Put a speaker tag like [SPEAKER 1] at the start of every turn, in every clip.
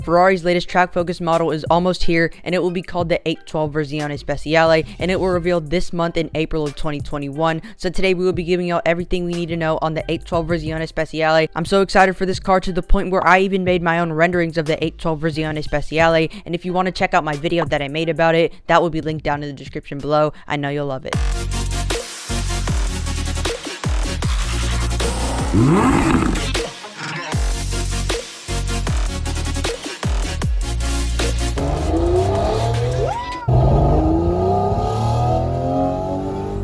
[SPEAKER 1] Ferrari's latest track-focused model is almost here, and it will be called the 812 Versione Speciale, and it will reveal this month in April of 2021. So today we will be giving you everything we need to know on the 812 Versione Speciale. I'm so excited for this car to the point where I even made my own renderings of the 812 Versione Speciale, and if you want to check out my video that I made about it, that will be linked down in the description below. I know you'll love it.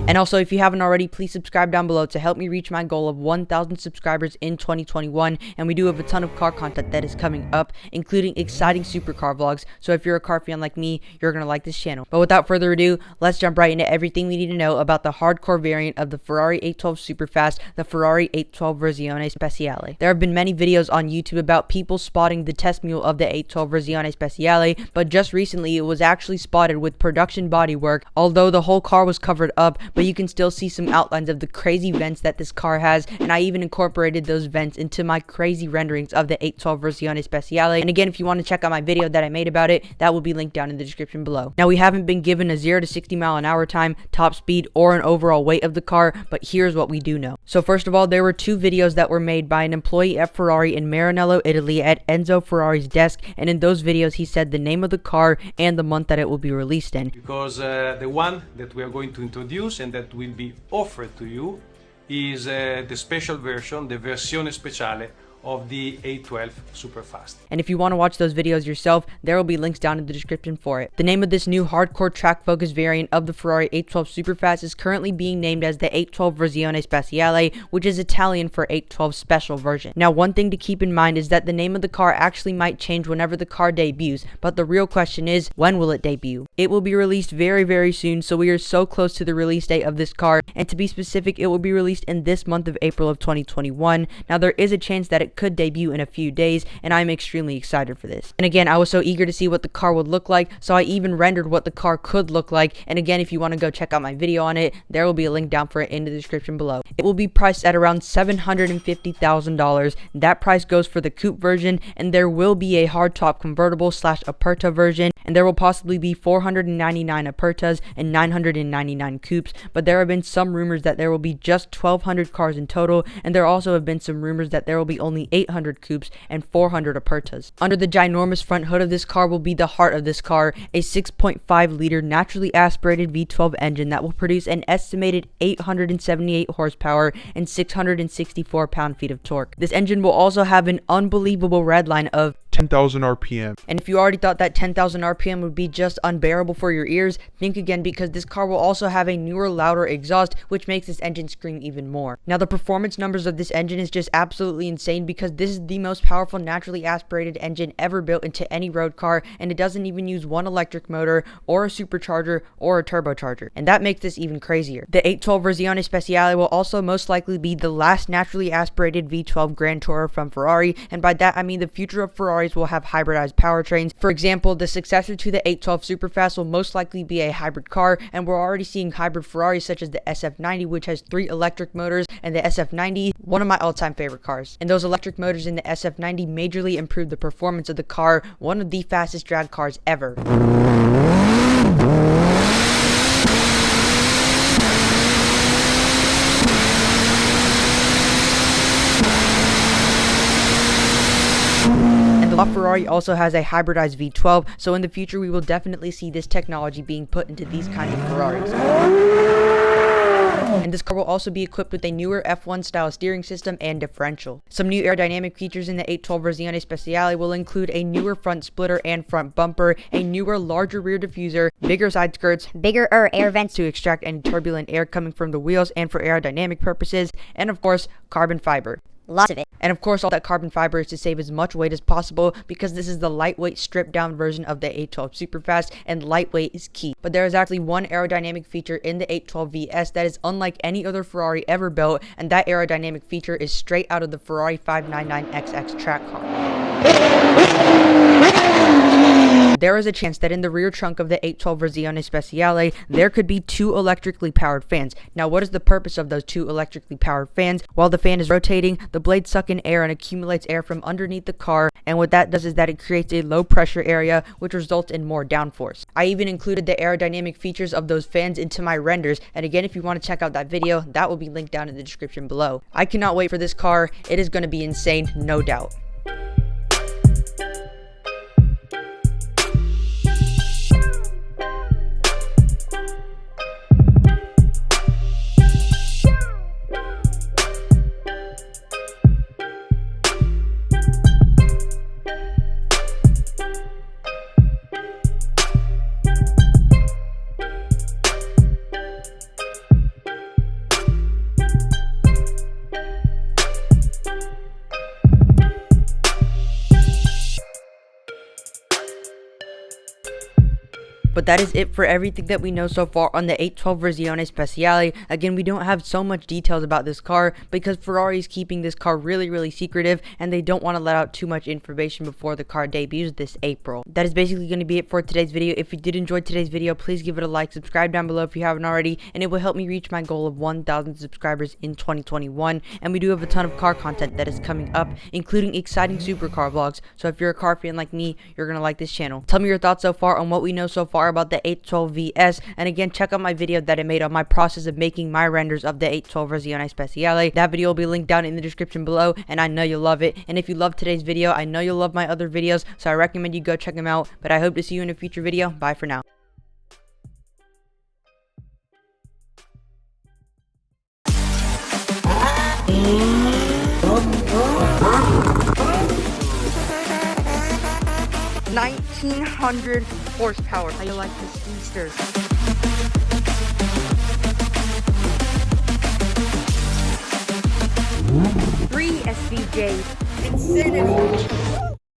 [SPEAKER 1] And also, if you haven't already, please subscribe down below to help me reach my goal of 1,000 subscribers in 2021. And we do have a ton of car content that is coming up, including exciting supercar vlogs. So if you're a car fan like me, you're going to like this channel. But without further ado, let's jump right into everything we need to know about the hardcore variant of the Ferrari 812 Superfast, the Ferrari 812 Versione Speciale. There have been many videos on YouTube about people spotting the test mule of the 812 Versione Speciale, but just recently it was actually spotted with production bodywork, although the whole car was covered up, but you can still see some outlines of the crazy vents that this car has, and I even incorporated those vents into my crazy renderings of the 812 Versione Speciale. And again, if you want to check out my video that I made about it, that will be linked down in the description below. Now, we haven't been given a 0 to 60 mile an hour time, top speed, or an overall weight of the car, but here's what we do know. So first of all, there were two videos that were made by an employee at Ferrari in Maranello, Italy at Enzo Ferrari's desk, and in those videos he said the name of the car and the month that it will be released in.
[SPEAKER 2] Because the one that we are going to introduce and that will be offered to you is the special version, the Versione Speciale of the 812 Superfast.
[SPEAKER 1] And if you want to watch those videos yourself, there will be links down in the description for it. The name of this new hardcore track-focused variant of the Ferrari 812 Superfast is currently being named as the 812 Versione Speciale, which is Italian for 812 Special Version. Now, one thing to keep in mind is that the name of the car actually might change whenever the car debuts, but the real question is, when will it debut? It will be released very, very soon, so we are so close to the release date of this car, and to be specific, it will be released in this month of April of 2021. Now, there is a chance that it could debut in a few days, and I'm extremely excited for this. And again, I was so eager to see what the car would look like, so I even rendered what the car could look like. And again, if you want to go check out my video on it, there will be a link down for it in the description below. It will be priced at around $750,000. That price goes for the coupe version, and there will be a hardtop convertible / Aperta version, and there will possibly be 499 Apertas and 999 coupes, but there have been some rumors that there will be just 1,200 cars in total, and there also have been some rumors that there will be only 800 coupes and 400 Apertas. Under the ginormous front hood of this car will be the heart of this car, a 6.5 liter naturally aspirated V12 engine that will produce an estimated 878 horsepower and 664 pound-feet of torque. This engine will also have an unbelievable redline of
[SPEAKER 3] 10,000 RPM.
[SPEAKER 1] And if you already thought that 10,000 RPM would be just unbearable for your ears, think again, because this car will also have a newer, louder exhaust, which makes this engine scream even more. Now, the performance numbers of this engine is just absolutely insane, because this is the most powerful naturally aspirated engine ever built into any road car, and it doesn't even use one electric motor or a supercharger or a turbocharger, and that makes this even crazier. The 812 Versione Speciale will also most likely be the last naturally aspirated V12 Grand Tourer from Ferrari, and by that I mean the future of Ferrari will have hybridized powertrains. For example, the successor to the 812 Superfast will most likely be a hybrid car, and we're already seeing hybrid Ferraris such as the SF90, which has 3 electric motors, and the SF90, one of my all-time favorite cars. And those electric motors in the SF90 majorly improved the performance of the car, one of the fastest drag cars ever. Ferrari also has a hybridized V12, so in the future we will definitely see this technology being put into these kinds of Ferraris. And this car will also be equipped with a newer F1 style steering system and differential. Some new aerodynamic features in the 812 Versione Speciale will include a newer front splitter and front bumper, a newer larger rear diffuser, bigger side skirts, bigger air vents to extract any turbulent air coming from the wheels and for aerodynamic purposes, and of course, carbon fiber. Lots of it. And of course, all that carbon fiber is to save as much weight as possible, because this is the lightweight stripped down version of the 812 Superfast, and lightweight is key. But there is actually one aerodynamic feature in the 812 VS that is unlike any other Ferrari ever built, and that aerodynamic feature is straight out of the Ferrari 599XX track car. there is a chance that in the rear trunk of the 812 Versione Speciale, there could be 2 electrically powered fans. Now, what is the purpose of those 2 electrically powered fans? While the fan is rotating, the blades suck in air and accumulates air from underneath the car, and what that does is that it creates a low pressure area, which results in more downforce. I even included the aerodynamic features of those fans into my renders, and again, if you want to check out that video, that will be linked down in the description below. I cannot wait for this car. It is going to be insane, no doubt. But that is it for everything that we know so far on the 812 Versione Speciale. Again, we don't have so much details about this car because Ferrari is keeping this car really secretive, and they don't want to let out too much information before the car debuts this April. That is basically going to be it for today's video. If you did enjoy today's video, please give it a like, subscribe down below if you haven't already, and it will help me reach my goal of 1,000 subscribers in 2021. And we do have a ton of car content that is coming up, including exciting supercar vlogs. So if you're a car fan like me, you're going to like this channel. Tell me your thoughts so far on what we know so far about the 812 VS, and again, check out my video that I made on my process of making my renders of the 812 Versione Speciale. That video will be linked down in the description below, and I know you'll love it. And if you love today's video, I know you'll love my other videos, so I recommend you go check them out. But I hope to see you in a future video. Bye for now. $1,900 horsepower. How you like the speedster? 3 SVJ. Insanity.